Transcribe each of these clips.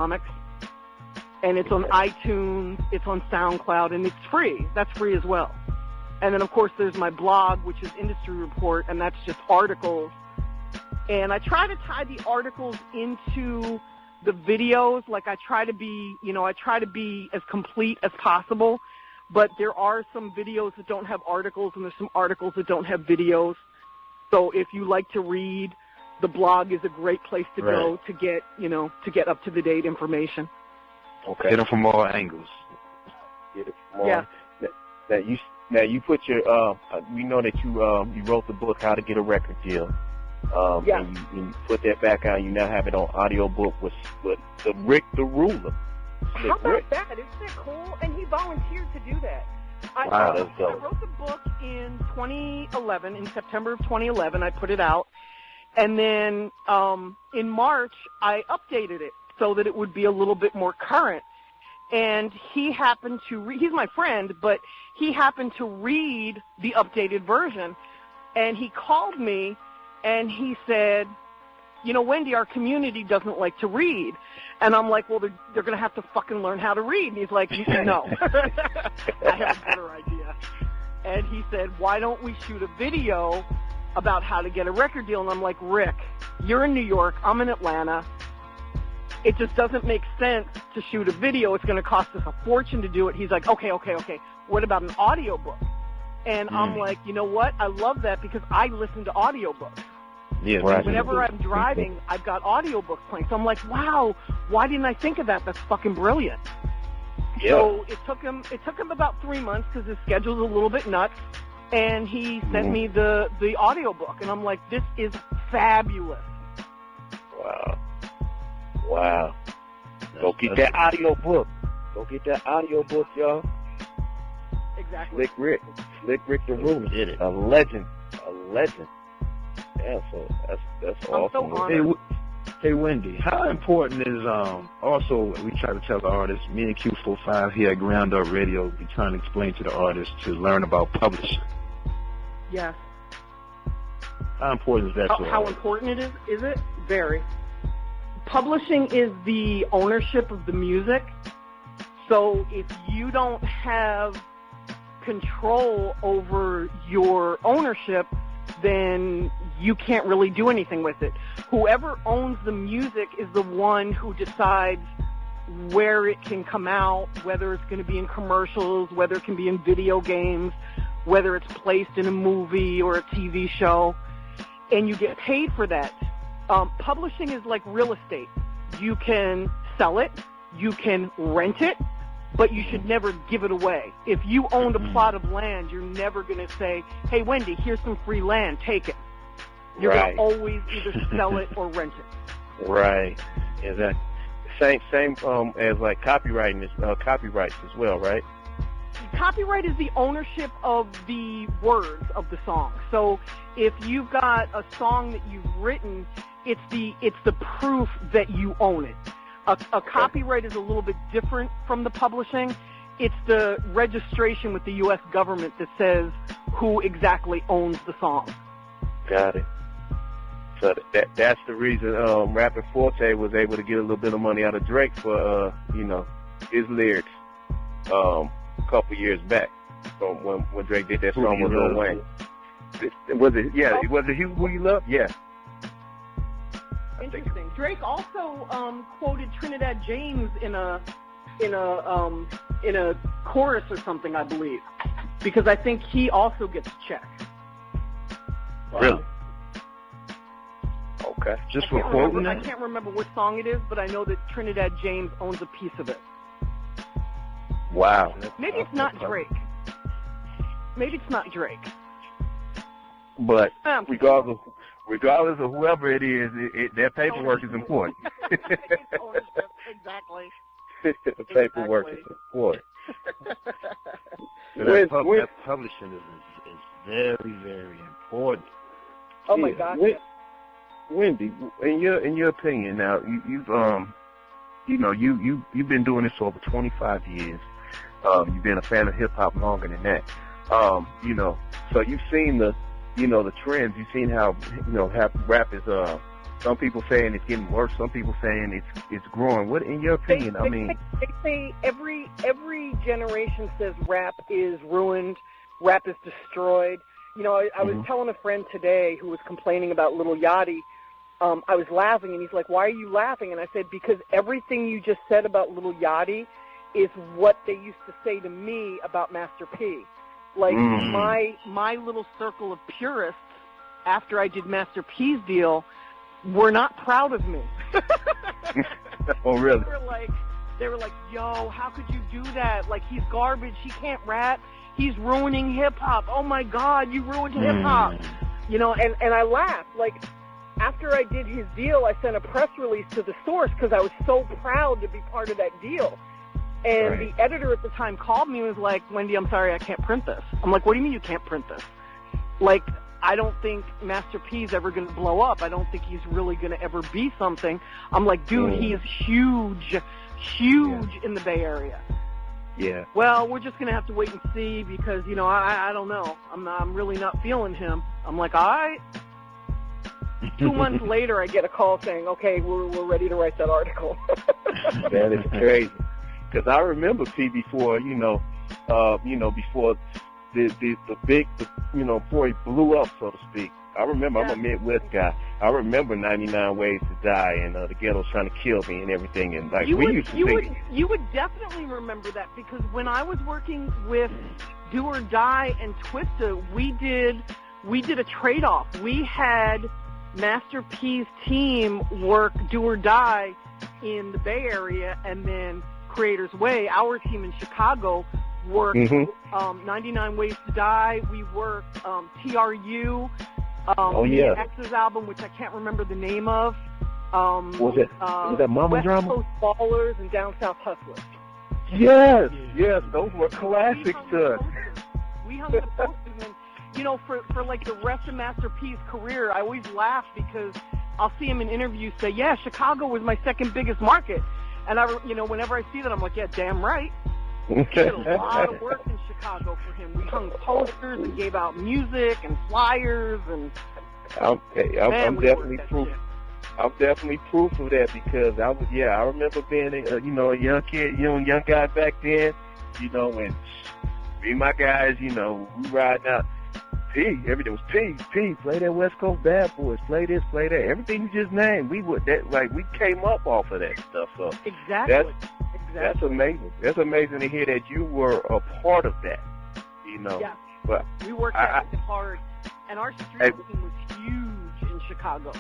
Comics. And it's on iTunes, it's on SoundCloud, and it's free. That's free as well. And then, of course, there's my blog, which is Industry Report, and that's just articles. And I try to tie the articles into the videos. Like, I try to be as complete as possible. But there are some videos that don't have articles, and there's some articles that don't have videos. So if you like to read, the blog is a great place to go to get up-to-the-date information. Okay. Get them from all angles. Get it from all. Yeah. Now you put your. We know that you wrote the book How to Get a Record Deal. And you put that back out. You now have it on audiobook with the Rick the Ruler. How about that? Isn't that cool? And he volunteered to do that. Wow, that's dope. I wrote the book in 2011, in September of 2011. I put it out. And then in March, I updated it so that it would be a little bit more current. And he happened to he's my friend, but he happened to read the updated version. And he called me and he said, you know, Wendy, our community doesn't like to read. And I'm like, well, they're going to have to fucking learn how to read. And he's like, no. I have a better idea. And he said, why don't we shoot a video about how to get a record deal? And I'm like, Rick, you're in New York, I'm in Atlanta. It just doesn't make sense to shoot a video. It's going to cost us a fortune to do it. He's like, okay. What about an audiobook? And I'm like, you know what? I love that because I listen to audiobooks. Yeah, whenever I'm driving, I've got audiobooks playing. So I'm like, wow, why didn't I think of that? That's fucking brilliant. Yeah. So it took him about 3 months because his schedule's a little bit nuts. And he sent me the audiobook. And I'm like, this is fabulous. Wow. Go get that audiobook. Go get that audiobook, y'all. Exactly. Slick Rick the Ruler. Did it. A legend. Yeah, so that's awesome. So honored. Hey, Wendy, how important is, also, we try to tell the artists, me and QueFourFive here at Ground Up Radio, we trying to explain to the artists to learn about publishing. Yes. How important is that to How important it is it? Very. Publishing is the ownership of the music. So if you don't have control over your ownership, then you can't really do anything with it. Whoever owns the music is the one who decides where it can come out, whether it's going to be in commercials, whether it can be in video games, whether it's placed in a movie or a TV show, and you get paid for that. Publishing is like real estate. You can sell it, you can rent it, but you should never give it away. If you owned a plot of land, you're never going to say, hey, Wendy, here's some free land, take it. You're going to always either sell it or rent it. Right. Exactly. Same as like copyrights as well, right? Copyright is the ownership of the words of the song. So if you've got a song that you've written, it's the proof that you own it. A copyright is a little bit different from the publishing. It's the registration with the U.S. government that says who exactly owns the song. Got it. So that's the reason Rappin' Forte was able to get a little bit of money out of Drake for his lyrics a couple years back from when Drake did that song with Lil Wayne. Was it Who You Love? Yeah. Interesting. Drake also quoted Trinidad James in a chorus or something, I believe, because I think he also gets checked. Really? Okay. Just for quoting I can't remember what song it is, but I know that Trinidad James owns a piece of it. Wow. Maybe it's not Drake. But regardless of whoever it is, their paperwork is important. Exactly. The paperwork is important. That publishing is very, very important. Oh my God. Wendy, in your opinion, now you've been doing this for over 25 years. You've been a fan of hip hop longer than that. So you've seen the trends. You've seen how rap is Some people saying it's getting worse. Some people saying it's growing. What, in your opinion? They say every generation says rap is ruined, rap is destroyed. You know, I was telling a friend today who was complaining about Lil Yachty. I was laughing, and he's like, "Why are you laughing?" And I said, "Because everything you just said about Lil Yachty is what they used to say to me about Master P. Like my little circle of purists, after I did Master P's deal, were not proud of me." Oh, really? They were like, "Yo, how could you do that? Like, he's garbage. He can't rap. He's ruining hip-hop. Oh, my God, you ruined hip-hop." You know, and I laughed. Like, after I did his deal, I sent a press release to The Source because I was so proud to be part of that deal. And the editor at the time called me and was like, "Wendy, I'm sorry, I can't print this." I'm like, "What do you mean you can't print this?" Like, I don't think Master P's ever going to blow up. I don't think he's really going to ever be something. I'm like, dude, he is huge in the Bay Area. Yeah. Well, we're just going to have to wait and see because, you know, I don't know. I'm really not feeling him. I'm like, all right. 2 months later, I get a call saying, "Okay, we're ready to write that article." That is crazy. Because I remember P before, before the big, before he blew up, so to speak. I remember, I'm a Midwest guy. I remember 99 Ways to Die and the Ghetto's Trying to Kill Me and everything. And like you would definitely remember that because when I was working with Do or Die and Twista, we did a trade-off. We had Master P's team work Do or Die in the Bay Area, and then Creator's Way, our team in Chicago, worked 99 Ways to Die. We worked TRU, X's album, which I can't remember the name of. Was that Mama West Drama? Coast Ballers and Down South Hustlers. Yes, those were classics to us. We hung the posters, and you know, for like the rest of Master P's career, I always laugh because I'll see him in interviews say, "Yeah, Chicago was my second biggest market," and whenever I see that, I'm like, "Yeah, damn right." We did a lot of work in Chicago for him. We hung posters and gave out music and flyers, and I'm definitely proof. I'm definitely proof of that because I remember being a young kid, young guy back then, and me and my guys, we riding out. Everything was P, play that West Coast Bad Boys, play this, play that. Everything you just named, we came up off of that stuff. So exactly. That's amazing. That's amazing to hear that you were a part of that. Yeah. But we worked hard, and our street team was huge in Chicago.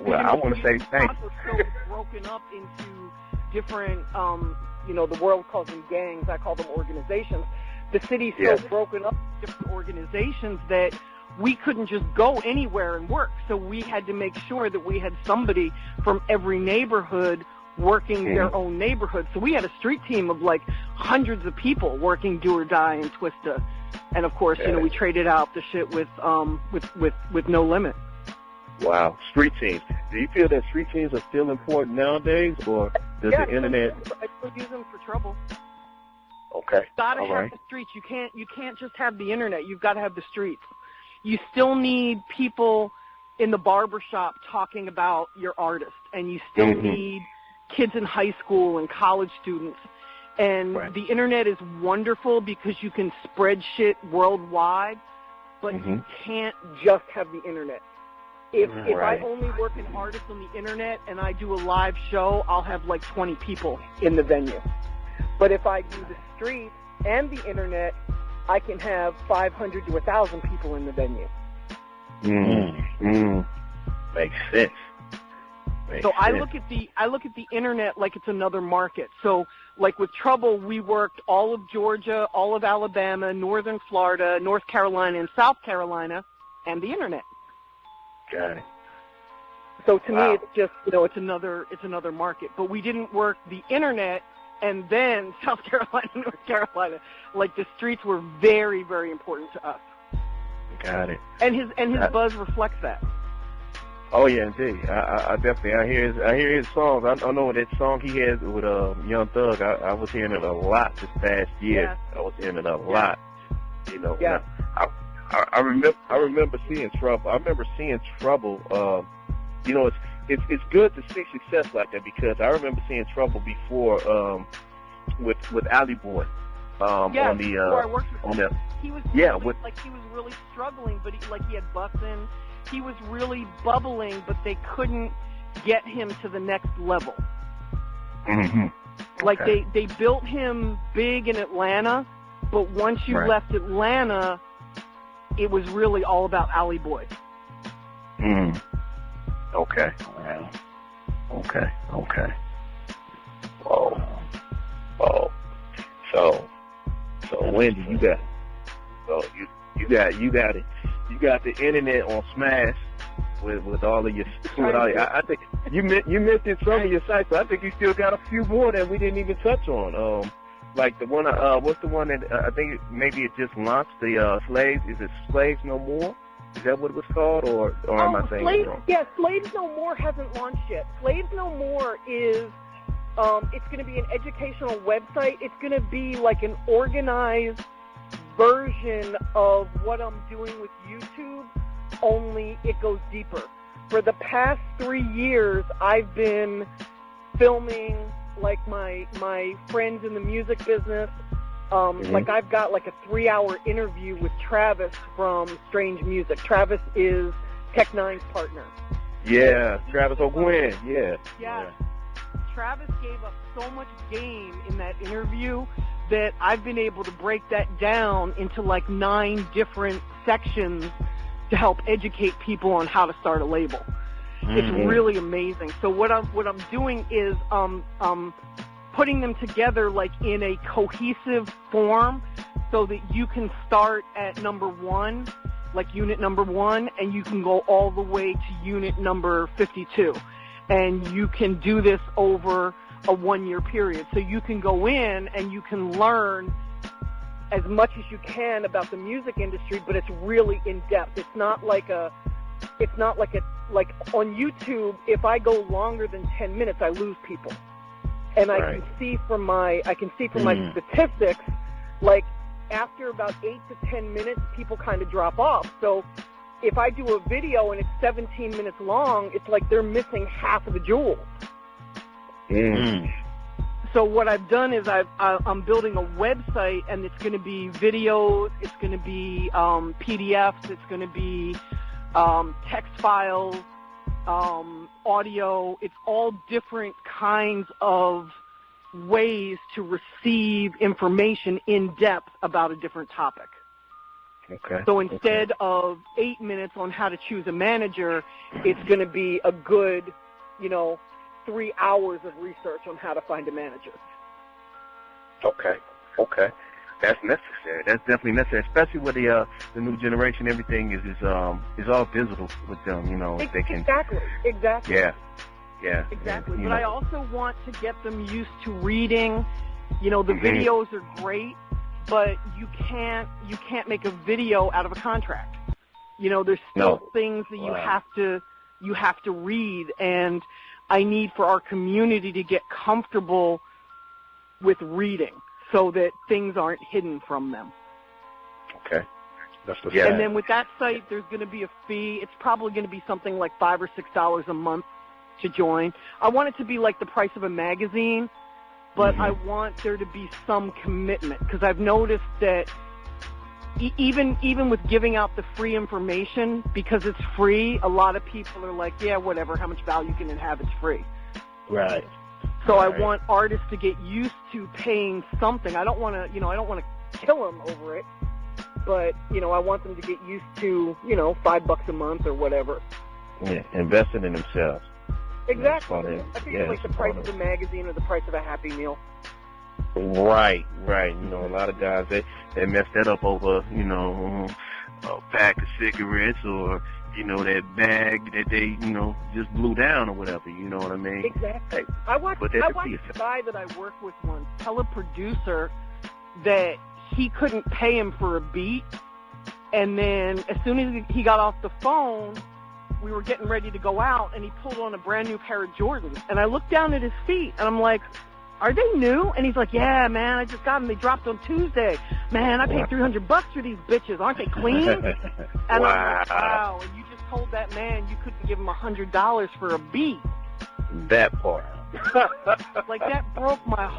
Well, I want to say thanks. Chicago's so broken up into different, the world calls them gangs. I call them organizations. The city's so broken up into different organizations that we couldn't just go anywhere and work. So we had to make sure that we had somebody from every neighborhood working their own neighborhood. So we had a street team of like hundreds of people working Do or Die and Twista. And of course, we traded out the shit with No Limit. Wow. Street teams. Do you feel that street teams are still important nowadays, or does the internet? I still use them for trouble. Okay. You gotta have the streets. You can't just have the internet. You've got to have the streets. You still need people in the barbershop talking about your artist, and you still need kids in high school and college students. And the internet is wonderful because you can spread shit worldwide, but you can't just have the internet. If I only work an artist on the internet and I do a live show, I'll have like 20 people in the venue. But if I do the streets and the internet, I can have 500 to 1,000 people in the venue. Makes sense. So I look at the internet like it's another market. So like with Trouble, we worked all of Georgia, all of Alabama, northern Florida, North Carolina, and South Carolina, and the internet. Got it. So to me, it's just it's another market. But we didn't work the internet and then South Carolina, North Carolina. Like the streets were very, very important to us. Got it. And his buzz reflects that. Oh yeah, indeed. I definitely I hear his songs. I know that song he has with Young Thug. I was hearing it a lot this past year. Yeah. I was hearing it a lot. Yeah. I remember seeing Trouble. I remember seeing Trouble. it's good to see success like that, because I remember seeing Trouble before with Alley Boy on the before I worked with on him. the He was yeah really, with he was really struggling, but he had bussin'. He was really bubbling, but they couldn't get him to the next level. mm-hmm. Like Okay. they built him big in Atlanta, but once you Right. left Atlanta, it was really all about Alley Boy. Mm. Okay. Wow. Okay. Okay. Oh. Oh. So Wendy, you got it. You got the internet on smash with all of your. I think you mentioned some of your sites, but I think you still got a few more that we didn't even touch on. Like the one. What's the one that I think maybe it just launched? The Slaves. Is it Slaves No More? Is that what it was called, or am I saying it wrong? Yeah, Slaves No More hasn't launched yet. Slaves No More is, it's going to be an educational website. It's going to be like an organized version of what I'm doing with YouTube, only it goes deeper. For the past 3 years, I've been filming like my friends in the music business. Like I've got like a 3-hour interview with Travis from Strange Music. Travis is Tech Nine's partner. Yeah, Travis O'Gwen. Yeah. Travis gave us so much game in that interview that I've been able to break that down into like 9 different sections to help educate people on how to start a label. It's really amazing. So what I'm doing is putting them together like in a cohesive form so that you can start at number 1, like unit number 1, and you can go all the way to unit number 52. And you can do this over a 1-year period. So you can go in and you can learn as much as you can about the music industry, but it's really in depth. It's not like on YouTube, if I go longer than 10 minutes, I lose people. And I can see from my statistics, like after about 8 to 10 minutes, people kind of drop off. So if I do a video and it's 17 minutes long, it's like they're missing half of the jewels. So what I've done is I'm building a website, and it's going to be videos, it's going to be PDFs, it's going to be text files, audio. It's all different kinds of ways to receive information in depth about a different topic. Okay. So instead of 8 minutes on how to choose a manager, it's going to be a good, 3 hours of research on how to find a manager. Okay. That's necessary. That's definitely necessary, especially with the new generation. Everything is all digital with them. They can Exactly. Yeah. Exactly. But I also want to get them used to reading. The videos are great, but you can't make a video out of a contract. There's still things that you have to read, and I need for our community to get comfortable with reading so that things aren't hidden from them. Okay. And then with that site, there's going to be a fee. It's probably going to be something like $5 or $6 a month to join. I want it to be like the price of a magazine, but I want there to be some commitment, because I've noticed that even with giving out the free information, because it's free, a lot of people are like, yeah, whatever, how much value can it have? It's free. Right. So I want artists to get used to paying something. I don't want to kill them over it, but I want them to get used to $5 a month or whatever. Yeah, investing in themselves. Exactly. I think it's like the price of a magazine or the price of a Happy Meal. Right. A lot of guys they mess that up over a pack of cigarettes or that bag that they just blew down or whatever. You know what I mean? Exactly. I watched a guy that I work with once tell a producer that he couldn't pay him for a beat, and then as soon as he got off the phone, we were getting ready to go out, and he pulled on a brand new pair of Jordans, and I looked down at his feet, and I'm like, are they new? And he's like, yeah, man, I just got them. They dropped on Tuesday. Man, I paid $300 for these bitches. Aren't they clean? And I'm like, wow. And you just told that man you couldn't give him $100 for a beat. That part. Like, that broke my